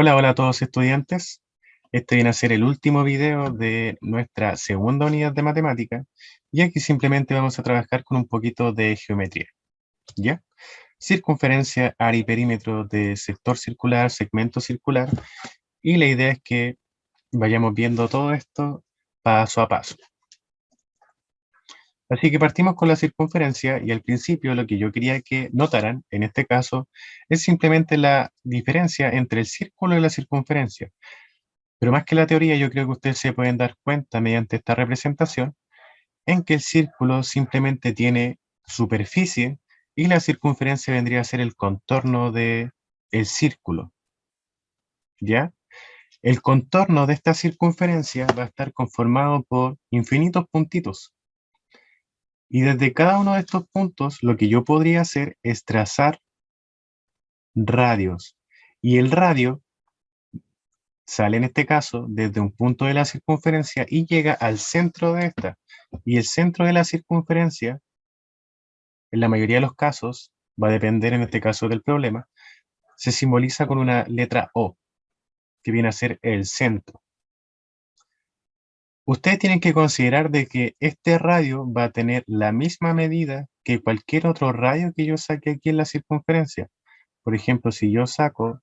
Hola, hola a todos estudiantes. Este viene a ser el último video de nuestra segunda unidad de matemática y aquí simplemente vamos a trabajar con un poquito de geometría, ¿ya? Circunferencia, área y perímetro de sector circular, segmento circular, y la idea es que vayamos viendo todo esto paso a paso. Así que partimos con la circunferencia y al principio lo que yo quería que notaran, en este caso, es simplemente la diferencia entre el círculo y la circunferencia. Pero más que la teoría, yo creo que ustedes se pueden dar cuenta mediante esta representación en que el círculo simplemente tiene superficie y la circunferencia vendría a ser el contorno de el círculo, ¿ya? El contorno de esta circunferencia va a estar conformado por infinitos puntitos. Y desde cada uno de estos puntos, lo que yo podría hacer es trazar radios. Y el radio sale en este caso desde un punto de la circunferencia y llega al centro de esta. Y el centro de la circunferencia, en la mayoría de los casos, va a depender en este caso del problema, se simboliza con una letra O, que viene a ser el centro. Ustedes tienen que considerar de que este radio va a tener la misma medida que cualquier otro radio que yo saque aquí en la circunferencia. Por ejemplo, si yo saco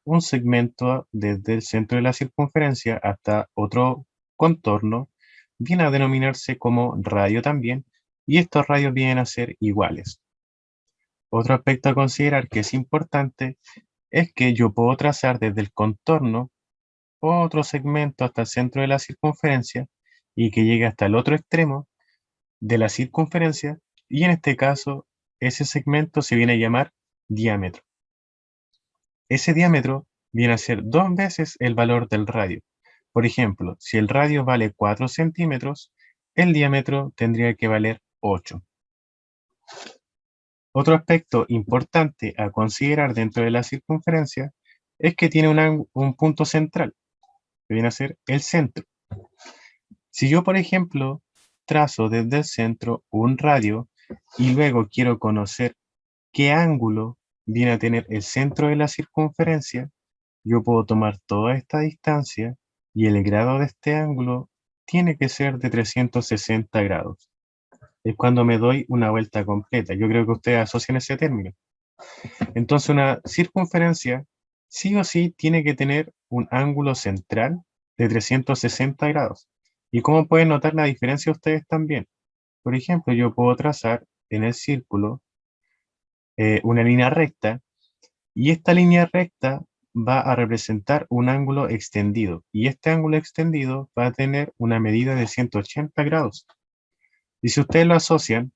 un segmento desde el centro de la circunferencia hasta otro contorno, viene a denominarse como radio también, y estos radios vienen a ser iguales. Otro aspecto a considerar que es importante es que yo puedo trazar desde el contorno otro segmento hasta el centro de la circunferencia y que llegue hasta el otro extremo de la circunferencia, y en este caso ese segmento se viene a llamar diámetro. Ese diámetro viene a ser 2 veces el valor del radio. Por ejemplo, si el radio vale 4 centímetros, el diámetro tendría que valer 8. Otro aspecto importante a considerar dentro de la circunferencia es que tiene un punto central, que viene a ser el centro. Si yo, por ejemplo, trazo desde el centro un radio y luego quiero conocer qué ángulo viene a tener el centro de la circunferencia, yo puedo tomar toda esta distancia y el grado de este ángulo tiene que ser de 360 grados. Es cuando me doy una vuelta completa. Yo creo que ustedes asocian ese término. Entonces una circunferencia sí o sí tiene que tener un ángulo central de 360 grados. ¿Y cómo pueden notar la diferencia ustedes también? Por ejemplo, yo puedo trazar en el círculo una línea recta y esta línea recta va a representar un ángulo extendido y este ángulo extendido va a tener una medida de 180 grados. Y si ustedes lo asocian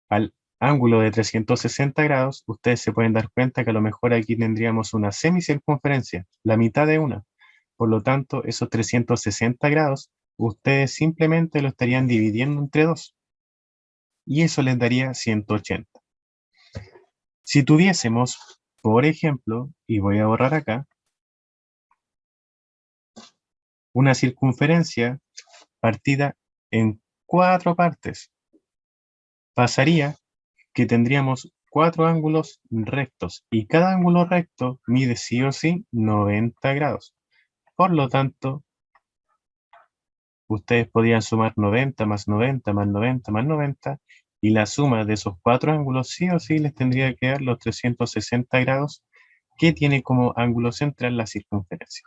al ángulo de 360 grados, ustedes se pueden dar cuenta que a lo mejor aquí tendríamos una semicircunferencia, la mitad de una. Por lo tanto, esos 360 grados, ustedes simplemente lo estarían dividiendo entre 2. Y eso les daría 180. Si tuviésemos, por ejemplo, y voy a borrar acá, una circunferencia partida en 4 partes, pasaría que tendríamos 4 ángulos rectos y cada ángulo recto mide sí o sí 90 grados. Por lo tanto, ustedes podrían sumar 90 más 90 más 90 más 90 y la suma de esos 4 ángulos sí o sí les tendría que dar los 360 grados que tiene como ángulo central la circunferencia.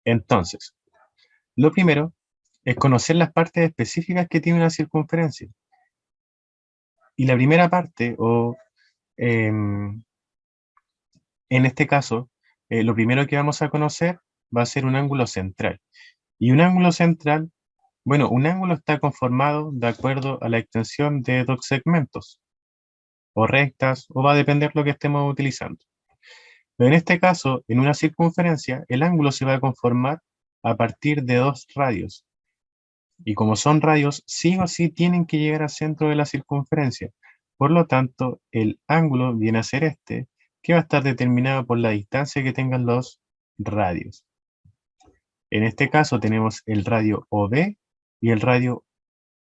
Entonces, lo primero es conocer las partes específicas que tiene una circunferencia. Y la primera parte, en este caso, lo primero que vamos a conocer va a ser un ángulo central. Y un ángulo central, bueno, un ángulo está conformado de acuerdo a la extensión de 2 segmentos, o rectas, o va a depender lo que estemos utilizando. Pero en este caso, en una circunferencia, el ángulo se va a conformar a partir de 2 radios. Y como son radios, sí o sí tienen que llegar al centro de la circunferencia. Por lo tanto, el ángulo viene a ser este, que va a estar determinado por la distancia que tengan los radios. En este caso tenemos el radio OB y el radio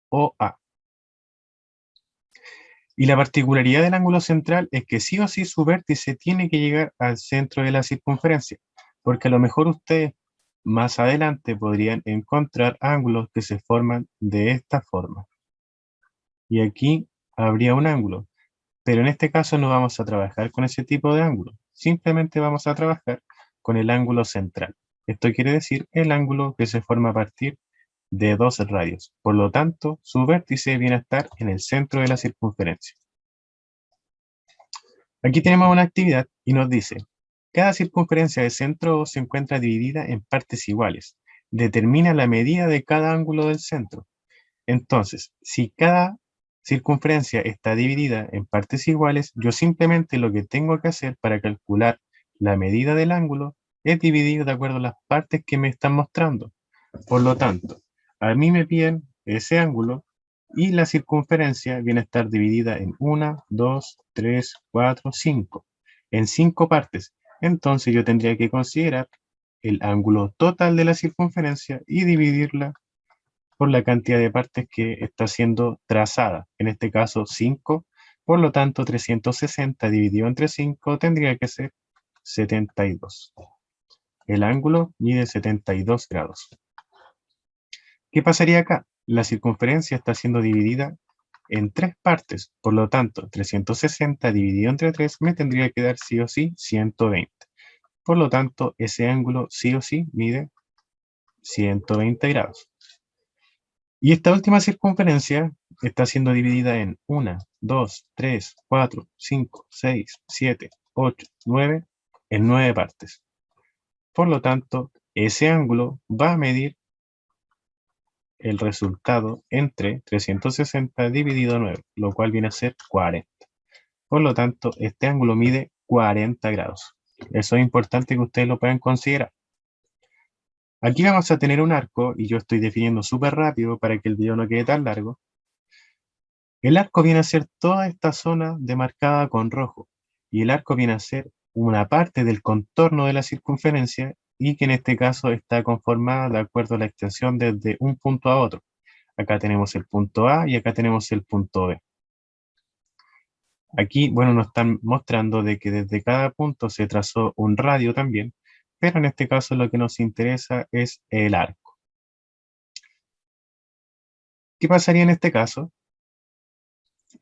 OA. Y la particularidad del ángulo central es que sí o sí su vértice tiene que llegar al centro de la circunferencia. porque a lo mejor ustedes más adelante podrían encontrar ángulos que se forman de esta forma. Y aquí habría un ángulo, pero en este caso no vamos a trabajar con ese tipo de ángulo, simplemente vamos a trabajar con el ángulo central. Esto quiere decir el ángulo que se forma a partir de dos radios. Por lo tanto, su vértice viene a estar en el centro de la circunferencia. Aquí tenemos una actividad y nos dice, cada circunferencia de centro O se encuentra dividida en partes iguales. Determina la medida de cada ángulo del centro. Entonces, si cada circunferencia está dividida en partes iguales, yo simplemente lo que tengo que hacer para calcular la medida del ángulo es dividir de acuerdo a las partes que me están mostrando. Por lo tanto, a mí me piden ese ángulo y la circunferencia viene a estar dividida en 1, 2, 3, 4, 5. En 5 partes. Entonces yo tendría que considerar el ángulo total de la circunferencia y dividirla por la cantidad de partes que está siendo trazada. En este caso 5. Por lo tanto 360 dividido entre 5 tendría que ser 72. El ángulo mide 72 grados. ¿Qué pasaría acá? La circunferencia está siendo dividida en 3 partes, por lo tanto, 360 dividido entre 3 me tendría que dar sí o sí 120. Por lo tanto, ese ángulo sí o sí mide 120 grados. Y esta última circunferencia está siendo dividida en 1, 2, 3, 4, 5, 6, 7, 8, 9, en 9 partes. Por lo tanto, ese ángulo va a medir el resultado entre 360 dividido 9, lo cual viene a ser 40. Por lo tanto, este ángulo mide 40 grados. Eso es importante que ustedes lo puedan considerar. Aquí vamos a tener un arco, y yo estoy definiendo súper rápido para que el video no quede tan largo. El arco viene a ser toda esta zona demarcada con rojo, y el arco viene a ser una parte del contorno de la circunferencia, y que en este caso está conformada de acuerdo a la extensión desde un punto a otro. Acá tenemos el punto A y acá tenemos el punto B. Aquí, bueno, nos están mostrando de que desde cada punto se trazó un radio también, pero en este caso lo que nos interesa es el arco. ¿Qué pasaría en este caso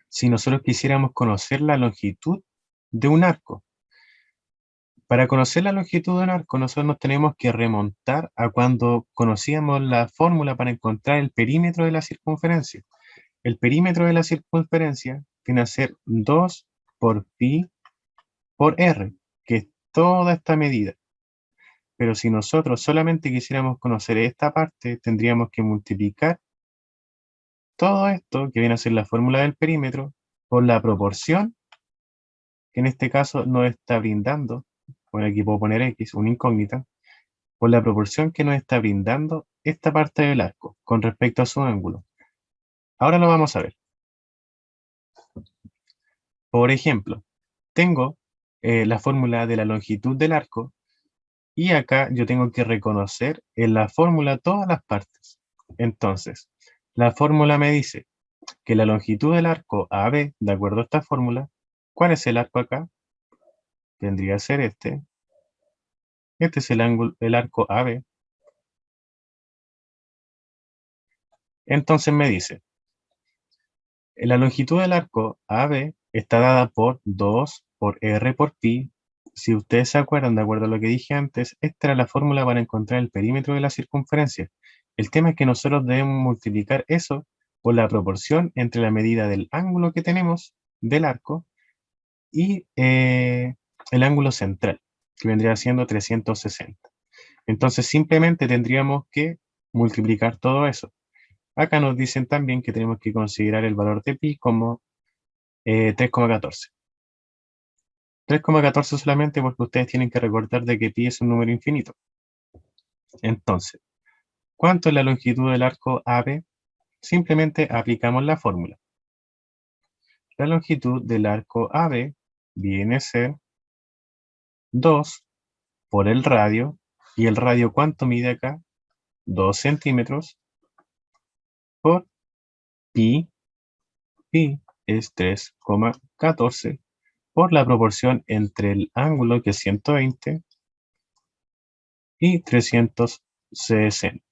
si nosotros quisiéramos conocer la longitud de un arco? Para conocer la longitud de un arco, nosotros nos tenemos que remontar a cuando conocíamos la fórmula para encontrar el perímetro de la circunferencia. El perímetro de la circunferencia viene a ser 2 por pi por r, que es toda esta medida. Pero si nosotros solamente quisiéramos conocer esta parte, tendríamos que multiplicar todo esto, que viene a ser la fórmula del perímetro, por la proporción, que en este caso nos está brindando, por aquí puedo poner x, una incógnita, por la proporción que nos está brindando esta parte del arco con respecto a su ángulo. Ahora lo vamos a ver. Por ejemplo, tengo la fórmula de la longitud del arco y acá yo tengo que reconocer en la fórmula todas las partes. Entonces, la fórmula me dice que la longitud del arco AB, de acuerdo a esta fórmula, ¿cuál es el arco acá? Tendría que ser este. Este es el ángulo, el arco AB. Entonces me dice, la longitud del arco AB está dada por 2 por R por pi. Si ustedes se acuerdan, de acuerdo a lo que dije antes, esta era la fórmula para encontrar el perímetro de la circunferencia. El tema es que nosotros debemos multiplicar eso por la proporción entre la medida del ángulo que tenemos del arco y el ángulo central, que vendría siendo 360. Entonces simplemente tendríamos que multiplicar todo eso. Acá nos dicen también que tenemos que considerar el valor de pi como 3,14. 3,14 solamente porque ustedes tienen que recordar de que pi es un número infinito. Entonces, ¿cuánto es la longitud del arco AB? Simplemente aplicamos la fórmula. La longitud del arco AB viene a ser 2 por el radio. ¿Y el radio cuánto mide acá? 2 centímetros por pi. Pi es 3,14 por la proporción entre el ángulo, que es 120, y 360.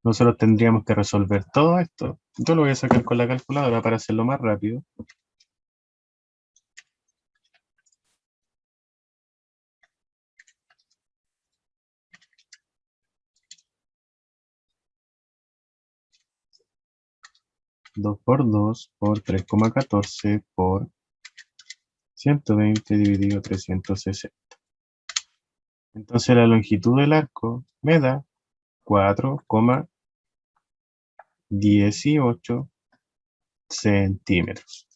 Nosotros tendríamos que resolver todo esto. Yo lo voy a sacar con la calculadora para hacerlo más rápido. Dos por 2 por 3,14 por 120 dividido 360. Entonces la longitud del arco me da 4,18 centímetros.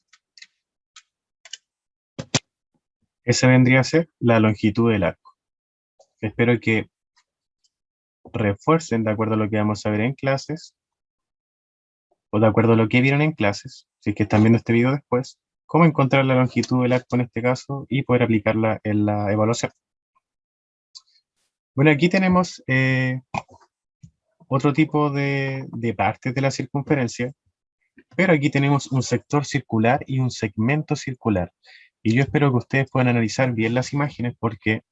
Esa vendría a ser la longitud del arco. Espero que refuercen de acuerdo a lo que vamos a ver en clases, o de acuerdo a lo que vieron en clases, si es que están viendo este video después, cómo encontrar la longitud del arco en este caso y poder aplicarla en la evaluación. Bueno, aquí tenemos otro tipo de partes de la circunferencia, pero aquí tenemos un sector circular y un segmento circular. Y yo espero que ustedes puedan analizar bien las imágenes porque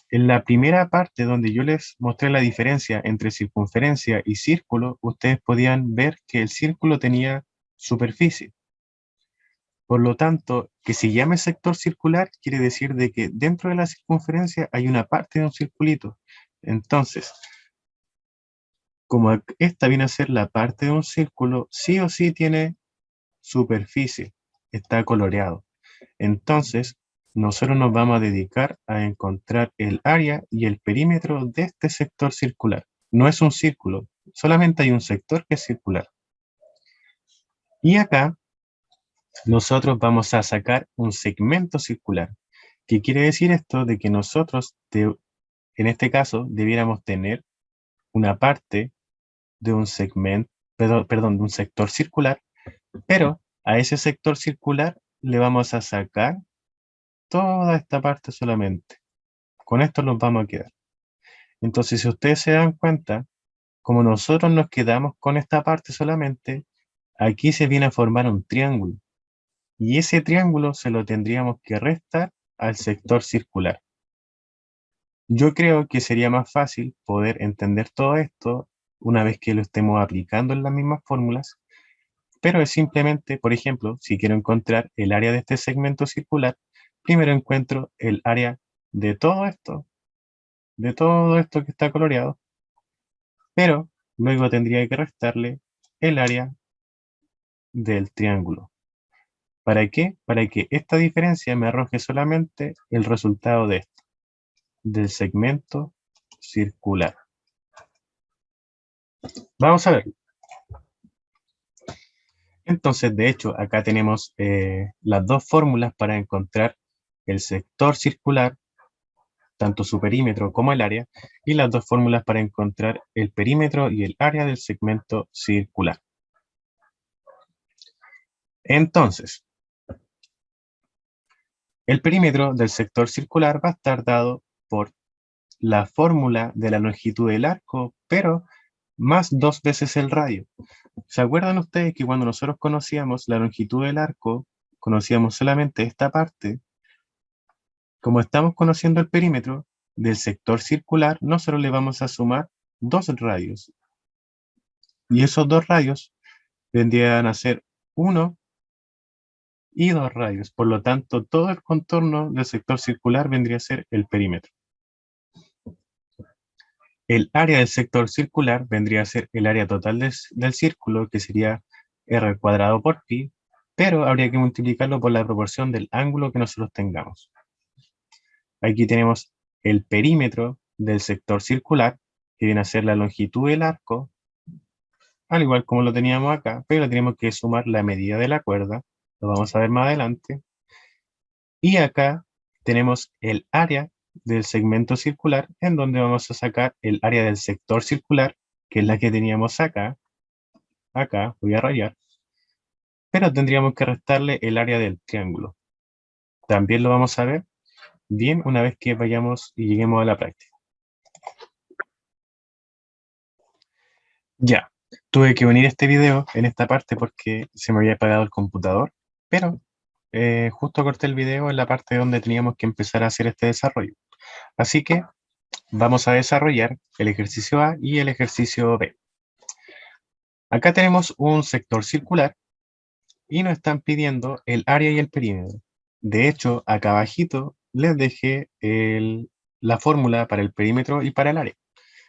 en la primera parte donde yo les mostré la diferencia entre circunferencia y círculo, ustedes podían ver que el círculo tenía superficie. Por lo tanto, que se llame sector circular quiere decir de que dentro de la circunferencia hay una parte de un circulito. Entonces, como esta viene a ser la parte de un círculo, sí o sí tiene superficie, está coloreado. Entonces, nosotros nos vamos a dedicar a encontrar el área y el perímetro de este sector circular. No es un círculo, solamente hay un sector que es circular. Y acá nosotros vamos a sacar un segmento circular. ¿Qué quiere decir esto? De que nosotros, en este caso, debiéramos tener una parte de un segmento, perdón, de un sector circular, pero a ese sector circular le vamos a sacar toda esta parte solamente. Con esto nos vamos a quedar. Entonces, si ustedes se dan cuenta, como nosotros nos quedamos con esta parte solamente, aquí se viene a formar un triángulo. Y ese triángulo se lo tendríamos que restar al sector circular. Yo creo que sería más fácil poder entender todo esto una vez que lo estemos aplicando en las mismas fórmulas, pero es simplemente, por ejemplo, si quiero encontrar el área de este segmento circular, primero encuentro el área de todo esto que está coloreado, pero luego tendría que restarle el área del triángulo. ¿Para qué? Para que esta diferencia me arroje solamente el resultado de esto, del segmento circular. Vamos a ver. Entonces, de hecho, acá tenemos las dos fórmulas para encontrar el sector circular, tanto su perímetro como el área, y las dos fórmulas para encontrar el perímetro y el área del segmento circular. Entonces, el perímetro del sector circular va a estar dado por la fórmula de la longitud del arco, pero más 2 veces el radio. ¿Se acuerdan ustedes que cuando nosotros conocíamos la longitud del arco, conocíamos solamente esta parte? Como estamos conociendo el perímetro del sector circular, nosotros le vamos a sumar 2 radios. Y esos 2 radios vendrían a ser 1 y 2 radios. Por lo tanto, todo el contorno del sector circular vendría a ser el perímetro. El área del sector circular vendría a ser el área total del círculo, que sería r cuadrado por pi, pero habría que multiplicarlo por la proporción del ángulo que nosotros tengamos. Aquí tenemos el perímetro del sector circular, que viene a ser la longitud del arco, al igual como lo teníamos acá, pero tenemos que sumar la medida de la cuerda, lo vamos a ver más adelante. Y acá tenemos el área del segmento circular, en donde vamos a sacar el área del sector circular, que es la que teníamos acá. Acá voy a rayar, pero tendríamos que restarle el área del triángulo. También lo vamos a ver bien una vez que vayamos y lleguemos a la práctica. Ya, tuve que unir este video en esta parte porque se me había apagado el computador, pero justo corté el video en la parte donde teníamos que empezar a hacer este desarrollo. Así que vamos a desarrollar el ejercicio A y el ejercicio B. Acá tenemos un sector circular y nos están pidiendo el área y el perímetro. De hecho, acá abajito les dejé la fórmula para el perímetro y para el área.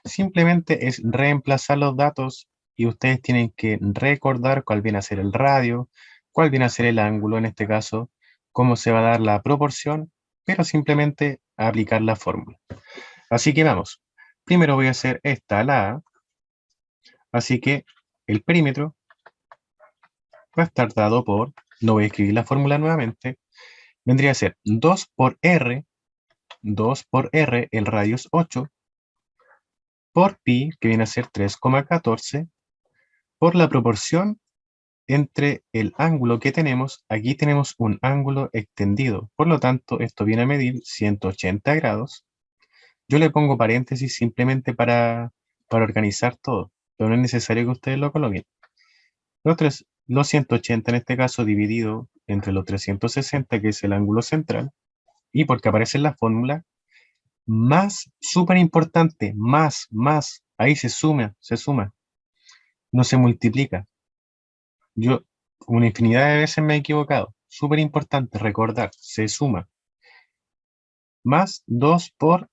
Simplemente es reemplazar los datos y ustedes tienen que recordar cuál viene a ser el radio, cuál viene a ser el ángulo en este caso, cómo se va a dar la proporción, pero simplemente aplicar la fórmula. Así que vamos. Primero voy a hacer esta, la A. Así que el perímetro va a estar dado por, no voy a escribir la fórmula nuevamente, vendría a ser 2 por R, 2 por R, el radio es 8, por pi, que viene a ser 3,14, por la proporción entre el ángulo que tenemos, aquí tenemos un ángulo extendido, por lo tanto esto viene a medir 180 grados. Yo le pongo paréntesis simplemente para organizar todo, pero no es necesario que ustedes lo coloquen. Los 180 en este caso dividido entre los 360, que es el ángulo central, y porque aparece en la fórmula, más, súper importante, más, ahí se suma, no se multiplica. Yo una infinidad de veces me he equivocado, súper importante recordar, se suma, más 2 por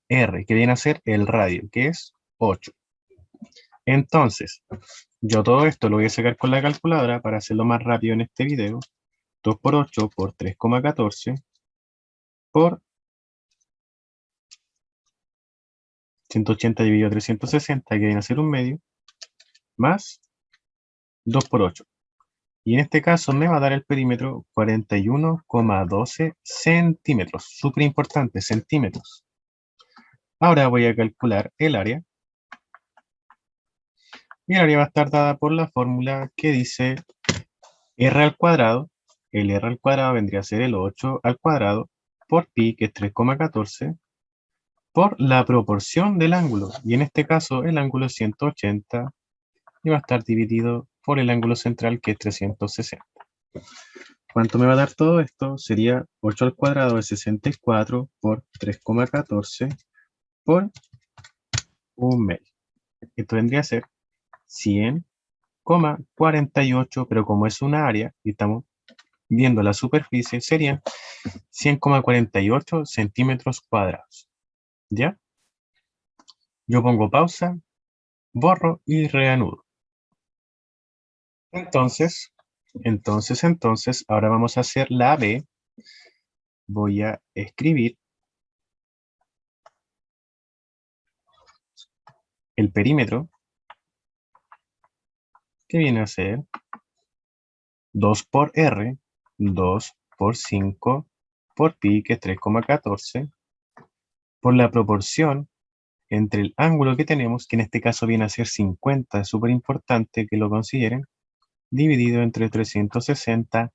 R, que viene a ser el radio, que es 8. Entonces, yo todo esto lo voy a sacar con la calculadora para hacerlo más rápido en este video. 2 por 8 por 3,14 por 180 dividido 360, que viene a ser un medio, más 2 por 8. Y en este caso me va a dar el perímetro 41,12 centímetros. Súper importante, centímetros. Ahora voy a calcular el área. Y el área va a estar dada por la fórmula que dice R al cuadrado. El R al cuadrado vendría a ser el 8 al cuadrado por pi, que es 3,14, por la proporción del ángulo. Y en este caso el ángulo es 180 y va a estar dividido por el ángulo central, que es 360. ¿Cuánto me va a dar todo esto? Sería 8 al cuadrado de 64 por 3,14 por un medio. Esto vendría a ser 100,48, pero como es una área y estamos viendo la superficie, serían 100,48 centímetros cuadrados. ¿Ya? Yo pongo pausa, borro y reanudo. Entonces, ahora vamos a hacer la B. Voy a escribir el perímetro, que viene a ser 2 por R, 2 por 5 por pi, que es 3,14, por la proporción entre el ángulo que tenemos, que en este caso viene a ser 50, es súper importante que lo consideren, dividido entre 360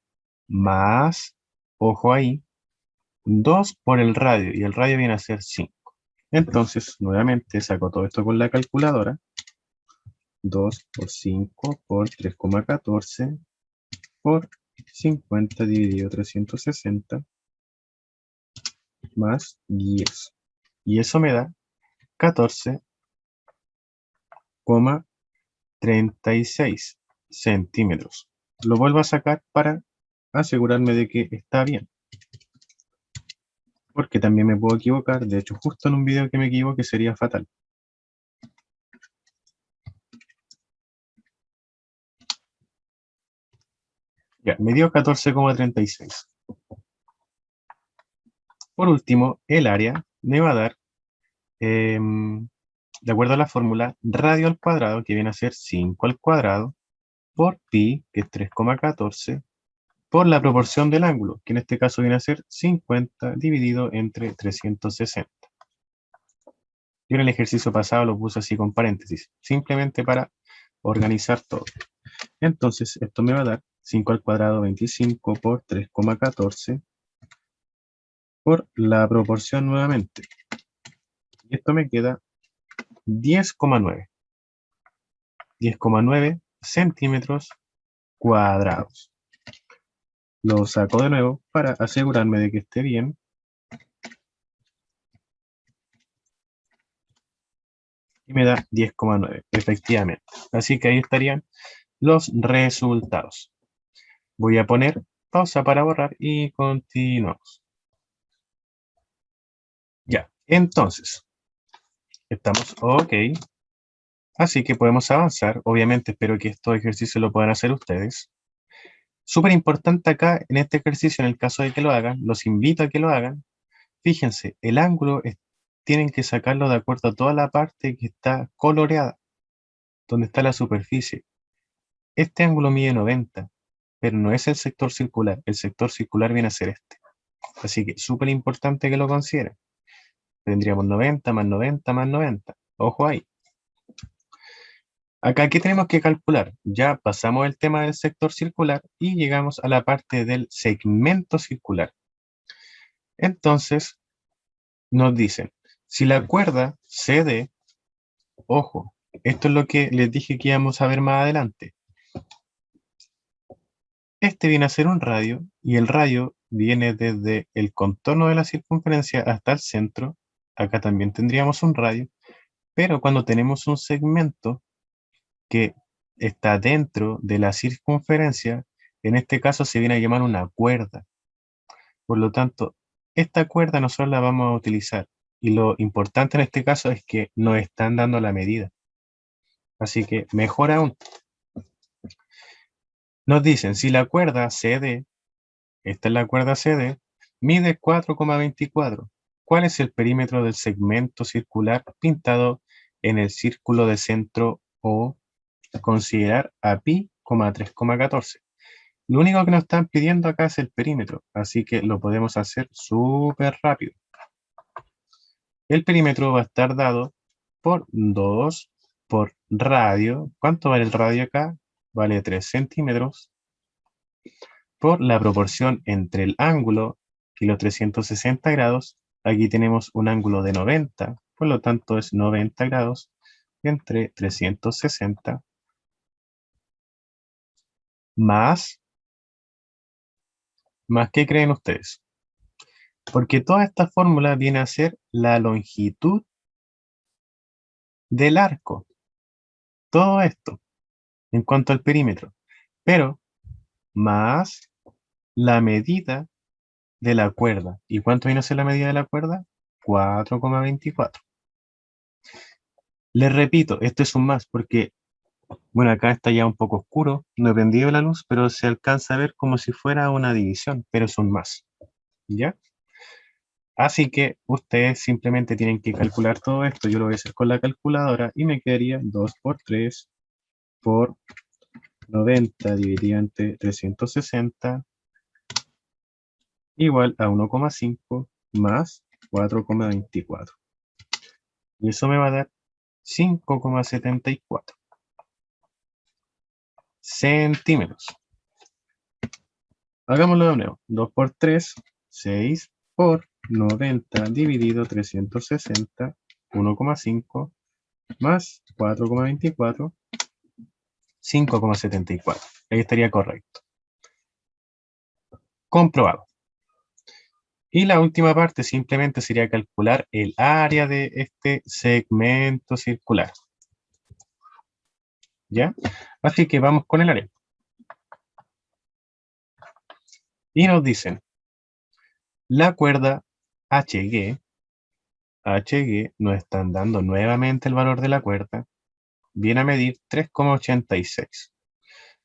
más, ojo ahí, 2 por el radio, y el radio viene a ser 5. Entonces, nuevamente saco todo esto con la calculadora. 2 por 5 por 3,14 por 50 dividido 360 más 10. Y eso me da 14,36 centímetros. Lo vuelvo a sacar para asegurarme de que está bien. Porque también me puedo equivocar. De hecho, justo en un video que me equivoque sería fatal. Ya, me dio 14,36. Por último, el área me va a dar, de acuerdo a la fórmula, radio al cuadrado, que viene a ser 5 al cuadrado, por pi, que es 3,14, por la proporción del ángulo, que en este caso viene a ser 50 dividido entre 360. Yo en el ejercicio pasado lo puse así con paréntesis, simplemente para organizar todo. Entonces, esto me va a dar 5 al cuadrado 25 por 3,14 por la proporción nuevamente. Y esto me queda 10,9. 10,9 centímetros cuadrados. Lo saco de nuevo para asegurarme de que esté bien. y me da 10,9, efectivamente. Así que ahí estarían los resultados. Voy a poner pausa para borrar y continuamos. Ya, entonces, estamos ok. Así que podemos avanzar. Obviamente espero que estos ejercicios lo puedan hacer ustedes. Súper importante acá en este ejercicio, en el caso de que lo hagan, los invito a que lo hagan. Fíjense, el ángulo tienen que sacarlo de acuerdo a toda la parte que está coloreada, donde está la superficie. Este ángulo mide 90, pero no es el sector circular. El sector circular viene a ser este. Así que súper importante que lo consideren. Tendríamos 90 más 90 más 90. Ojo ahí. Acá, ¿qué tenemos que calcular? Ya pasamos el tema del sector circular y llegamos a la parte del segmento circular. Entonces, nos dicen, si la cuerda CD, ojo, esto es lo que les dije que íbamos a ver más adelante. Este viene a ser un radio y el radio viene desde el contorno de la circunferencia hasta el centro. Acá también tendríamos un radio, pero cuando tenemos un segmento que está dentro de la circunferencia, en este caso se viene a llamar una cuerda. Por lo tanto, esta cuerda nosotros la vamos a utilizar. Y lo importante en este caso es que nos están dando la medida. Así que mejor aún. Nos dicen, si la cuerda CD, esta es la cuerda CD, mide 4,24. ¿Cuál es el perímetro del segmento circular pintado en el círculo de centro O? Considerar a pi, 3,14. Lo único que nos están pidiendo acá es el perímetro, así que lo podemos hacer súper rápido. El perímetro va a estar dado por 2 por radio. ¿Cuánto vale el radio acá? Vale 3 centímetros. Por la proporción entre el ángulo y los 360 grados. Aquí tenemos un ángulo de 90, por lo tanto es 90 grados entre 360 más, ¿qué creen ustedes? Porque toda esta fórmula viene a ser la longitud del arco. Todo esto en cuanto al perímetro. Pero más la medida de la cuerda. ¿Y cuánto viene a ser la medida de la cuerda? 4,24. Les repito, esto es un más porque, bueno, acá está ya un poco oscuro, no he prendido la luz, pero se alcanza a ver como si fuera una división, pero es un más. ¿Ya? Así que ustedes simplemente tienen que calcular todo esto. Yo lo voy a hacer con la calculadora y me quedaría 2 por 3 por 90 dividido entre 360 igual a 1,5 más 4,24. Y eso me va a dar 5,74 centímetros. Hagámoslo de nuevo. 2 por 3, 6 por 90 dividido 360, 1,5 más 4,24, 5,74. Ahí estaría correcto. Comprobado. Y la última parte simplemente sería calcular el área de este segmento circular. ¿Ya? Así que vamos con el área. Y nos dicen, la cuerda HG nos están dando nuevamente el valor de la cuerda, viene a medir 3,86.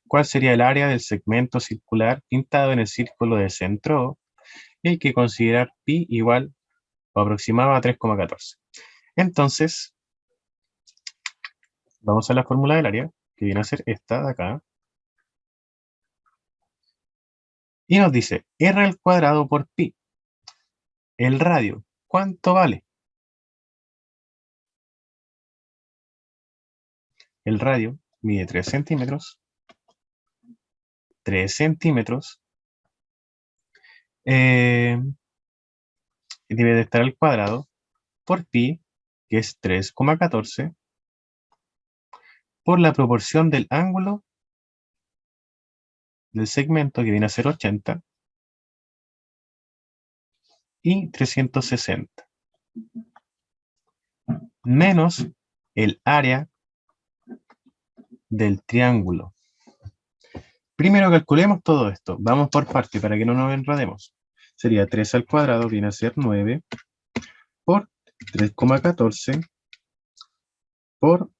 ¿Cuál sería el área del segmento circular pintado en el círculo de centro O? Y hay que considerar pi igual o aproximado a 3,14. Entonces, vamos a la fórmula del área, que viene a ser esta de acá. Y nos dice r al cuadrado por pi. El radio, ¿cuánto vale? El radio mide 3 centímetros. 3 centímetros. Debe de estar al cuadrado por pi, que es 3,14, por la proporción del ángulo del segmento, que viene a ser 80, y 360, menos el área del triángulo. Primero calculemos todo esto. Vamos por parte para que no nos enredemos. Sería 3 al cuadrado, viene a ser 9, por 3,14, por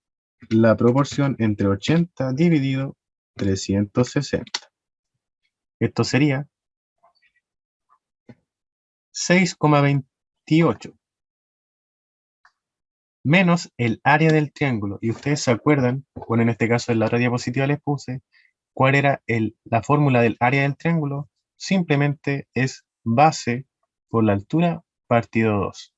la proporción entre 80 dividido 360. Esto sería 6,28 menos el área del triángulo. Y ustedes se acuerdan, bueno, en este caso en la otra diapositiva les puse, cuál era la fórmula del área del triángulo. Simplemente es base por la altura partido 2.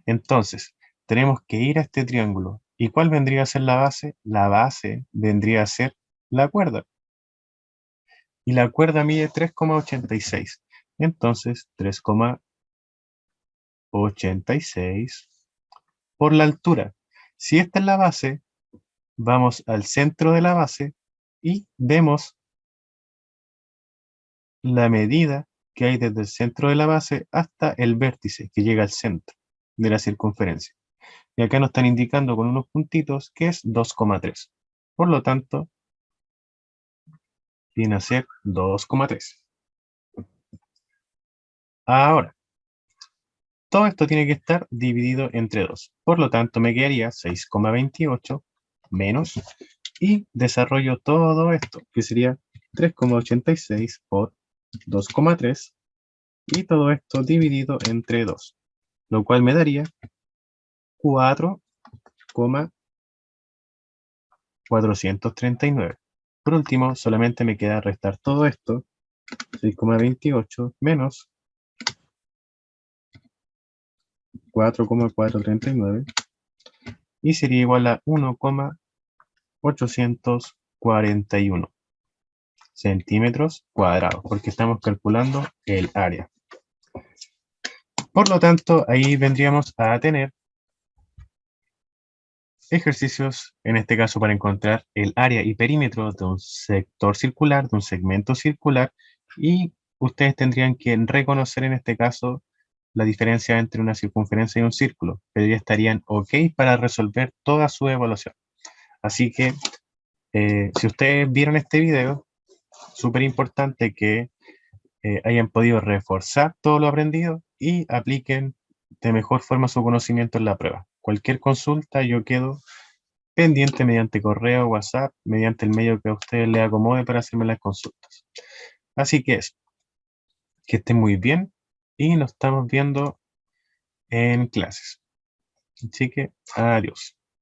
Entonces, tenemos que ir a este triángulo. ¿Y cuál vendría a ser la base? La base vendría a ser la cuerda. Y la cuerda mide 3,86. Entonces, 3,86 por la altura. Si esta es la base, vamos al centro de la base y vemos la medida que hay desde el centro de la base hasta el vértice que llega al centro de la circunferencia. Y acá nos están indicando con unos puntitos que es 2,3. Por lo tanto, viene a ser 2,3. Ahora, todo esto tiene que estar dividido entre 2. Por lo tanto, me quedaría 6,28 menos, y desarrollo todo esto, que sería 3,86 por 2,3, y todo esto dividido entre 2, lo cual me daría 4,439. Por último, solamente me queda restar todo esto, 6,28 menos 4,439, y sería igual a 1,841 centímetros cuadrados, porque estamos calculando el área. Por lo tanto, ahí vendríamos a tener ejercicios, en este caso para encontrar el área y perímetro de un sector circular, de un segmento circular, y ustedes tendrían que reconocer en este caso la diferencia entre una circunferencia y un círculo, pero ya estarían ok para resolver toda su evaluación. Así que, si ustedes vieron este video, súper importante que hayan podido reforzar todo lo aprendido y apliquen de mejor forma su conocimiento en la prueba. Cualquier consulta, yo quedo pendiente mediante correo, WhatsApp, mediante el medio que a ustedes les acomode para hacerme las consultas. Así que eso, que estén muy bien y nos estamos viendo en clases. Así que adiós.